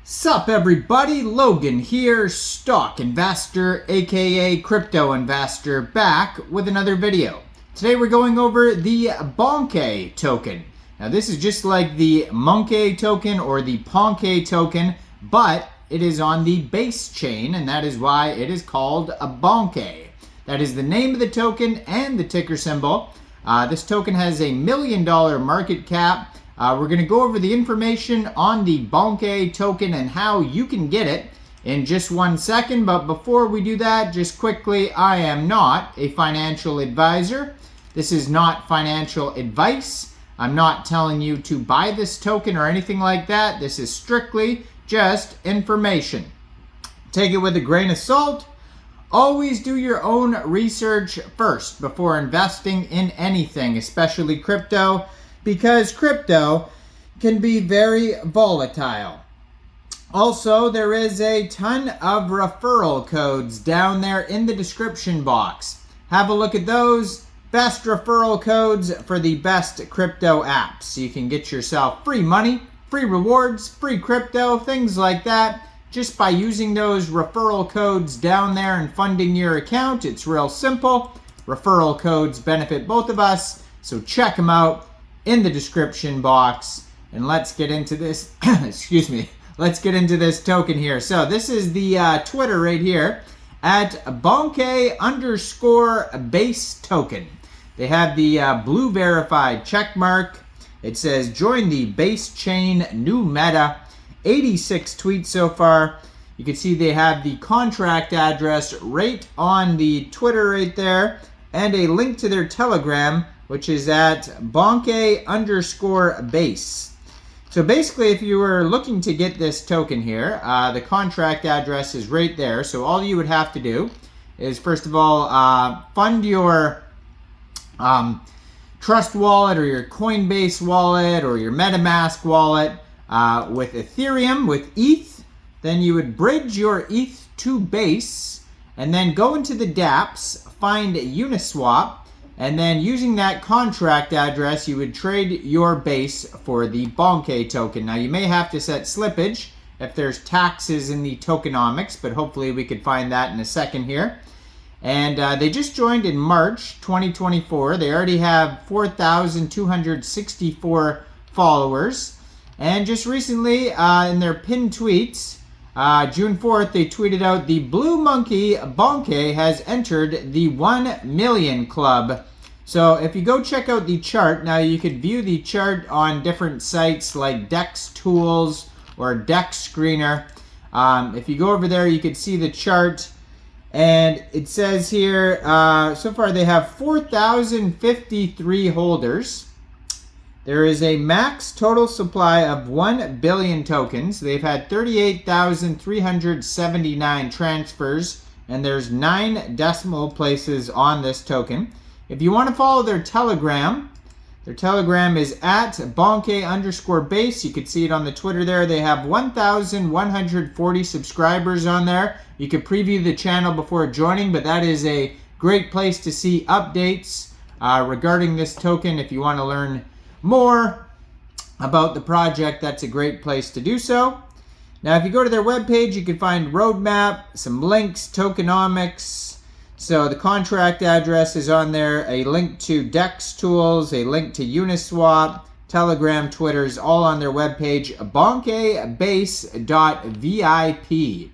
Sup everybody, Logan here, stock investor aka crypto investor, back with another video. Today we're going over the Bonke token. Now this is just like the Monke token or the Ponke token, but it is on the Basechain, and that is why it is called a Bonke. That is the name of the token and the ticker symbol. This token has a $1 million market cap. We're going to go over the information on the Bonke token and how you can get it in just 1 second. But before we do that, just quickly, I am not a financial advisor. This is not financial advice. I'm not telling you to buy this token or anything like that. This is strictly just information. Take it with a grain of salt. Always do your own research first before investing in anything, especially crypto, because crypto can be very volatile. Also, there is a ton of referral codes down there in the description box. Have a look at those. Best referral codes for the best crypto apps. You can get yourself free money, free rewards, free crypto, things like that, just by using those referral codes down there and funding your account. It's real simple. Referral codes benefit both of us, so check them out in the description box. And let's get into this. Excuse me. Let's get into this token here. So this is the Twitter right here at Bonke_base token. They have the blue verified check mark. It says join the Basechain new meta. 86 tweets so far. You can see they have the contract address right on the Twitter right there, and a link to their Telegram, which is at Bonke_base. So basically, if you were looking to get this token here, the contract address is right there. So all you would have to do is, first of all, fund your Trust wallet or your Coinbase wallet or your MetaMask wallet with Ethereum, with ETH. Then you would bridge your ETH to Base, and then go into the dApps, find Uniswap, and then using that contract address, you would trade your base for the Bonke token. Now you may have to set slippage if there's taxes in the tokenomics, but hopefully we could find that in a second here. And they just joined in March 2024. They already have 4,264 followers. And just recently, in their pinned tweets, June 4th, they tweeted out, the Blue Monkey Bonke has entered the 1 million club. So if you go check out the chart, now you could view the chart on different sites like Dex Tools or Dex Screener. If you go over there, you could see the chart. And it says here, so far they have 4,053 holders. There is a max total supply of 1 billion tokens. They've had 38,379 transfers, and there's 9 decimal places on this token. If you want to follow their Telegram is at Bonke_base. You could see it on the Twitter there. They have 1,140 subscribers on there. You could preview the channel before joining, but that is a great place to see updates regarding this token. If you want to learn more about the project, that's a great place to do so. Now, if you go to their webpage, you can find roadmap, some links, tokenomics. So the contract address is on there, a link to Dex Tools, a link to Uniswap, Telegram, Twitter's all on their webpage, bonkebase.vip.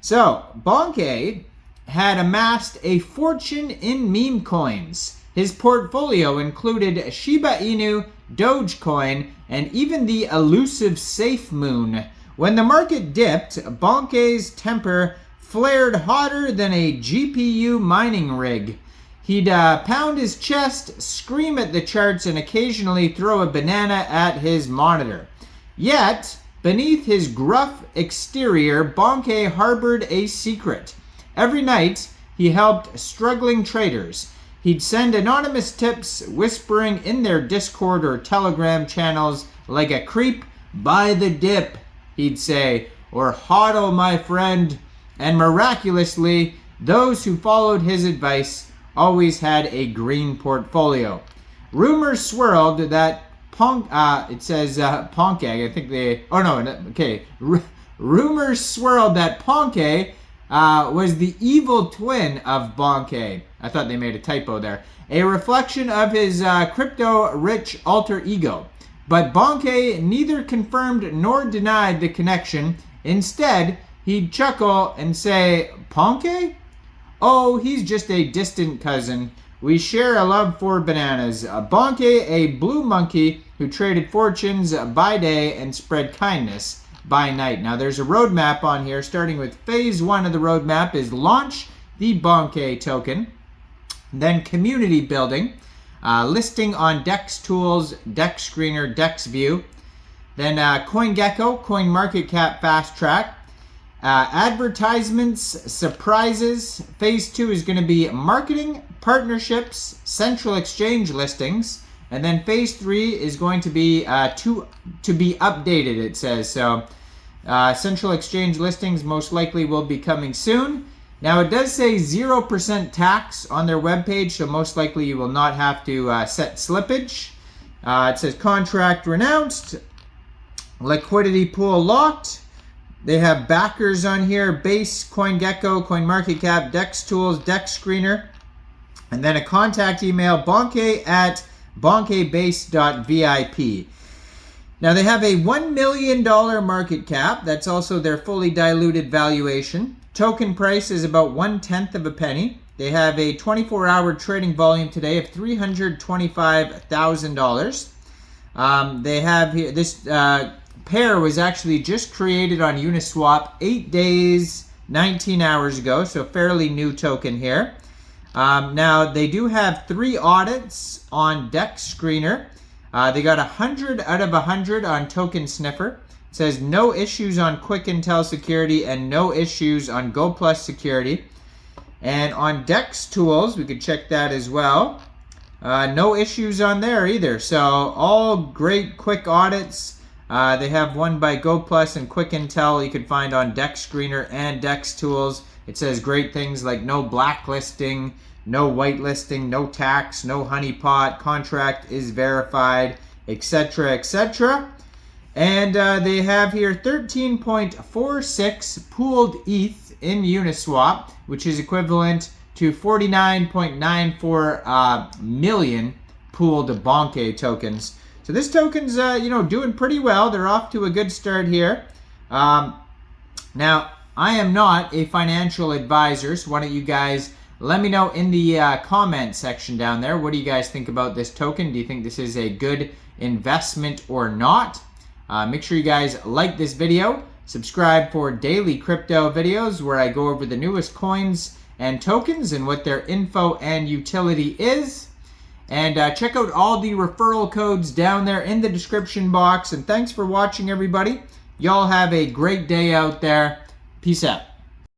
So Bonke had amassed a fortune in meme coins. His portfolio included Shiba Inu, Dogecoin, and even the elusive Safe Moon. When the market dipped, Bonke's temper flared hotter than a GPU mining rig. He'd pound his chest, scream at the charts, and occasionally throw a banana at his monitor. Yet, beneath his gruff exterior, Bonke harbored a secret. Every night, he helped struggling traders. He'd send anonymous tips, whispering in their Discord or Telegram channels like a creep, buy the dip, he'd say, or hodl, my friend. And miraculously, those who followed his advice always had a green portfolio. Rumors swirled that Ponke, it says Ponke, I think they, oh no, okay. rumors swirled that Ponke was the evil twin of Bonke. I thought they made a typo there. A reflection of his crypto-rich alter ego. But Bonke neither confirmed nor denied the connection. Instead, he'd chuckle and say, Ponke? Oh, he's just a distant cousin. We share a love for bananas. Bonke, a blue monkey who traded fortunes by day and spread kindness by night. Now, there's a roadmap on here. Starting with phase 1 of the roadmap is launch the Bonke token. Then community building. Listing on DEX Tools, DEX Screener, DEX View. Then CoinGecko, CoinMarketCap Fast Track. Advertisements, surprises. Phase 2 is going to be marketing, partnerships, central exchange listings. And then phase 3 is going to be to be updated, it says. So central exchange listings most likely will be coming soon. Now, it does say 0% tax on their webpage, so most likely you will not have to set slippage. It says contract renounced, liquidity pool locked. They have backers on here, Base, CoinGecko, CoinMarketCap, DEX Tools, DEX Screener, and then a contact email, bonkebase.vip. Now, they have a $1 million market cap. That's also their fully diluted valuation. Token price is about 1/10 of a penny. They have a 24-hour trading volume today of $325,000. They have here, this pair was actually just created on Uniswap 8 days, 19 hours ago, so fairly new token here. Now, they do have 3 audits on DEX Screener. They got 100 out of 100 on Token Sniffer. It says no issues on Quick Intel security and no issues on Go Plus security. And on DEX Tools, we could check that as well. No issues on there either. So all great quick audits. They have one by Go Plus and Quick Intel you could find on DEX Screener and DEX Tools. It says great things like no blacklisting, no whitelisting, no tax, no honeypot, contract is verified, etc., etc. And they have here 13.46 pooled ETH in Uniswap, which is equivalent to 49.94 million pooled Bonke tokens. So this token's doing pretty well. They're off to a good start here. Now, I am not a financial advisor, so why don't you guys let me know in the comment section down there. What do you guys think about this token? Do you think this is a good investment or not? Make sure you guys like this video, subscribe for daily crypto videos where I go over the newest coins and tokens and what their info and utility is. And check out all the referral codes down there in the description box. And thanks for watching, everybody. Y'all have a great day out there. Peace out.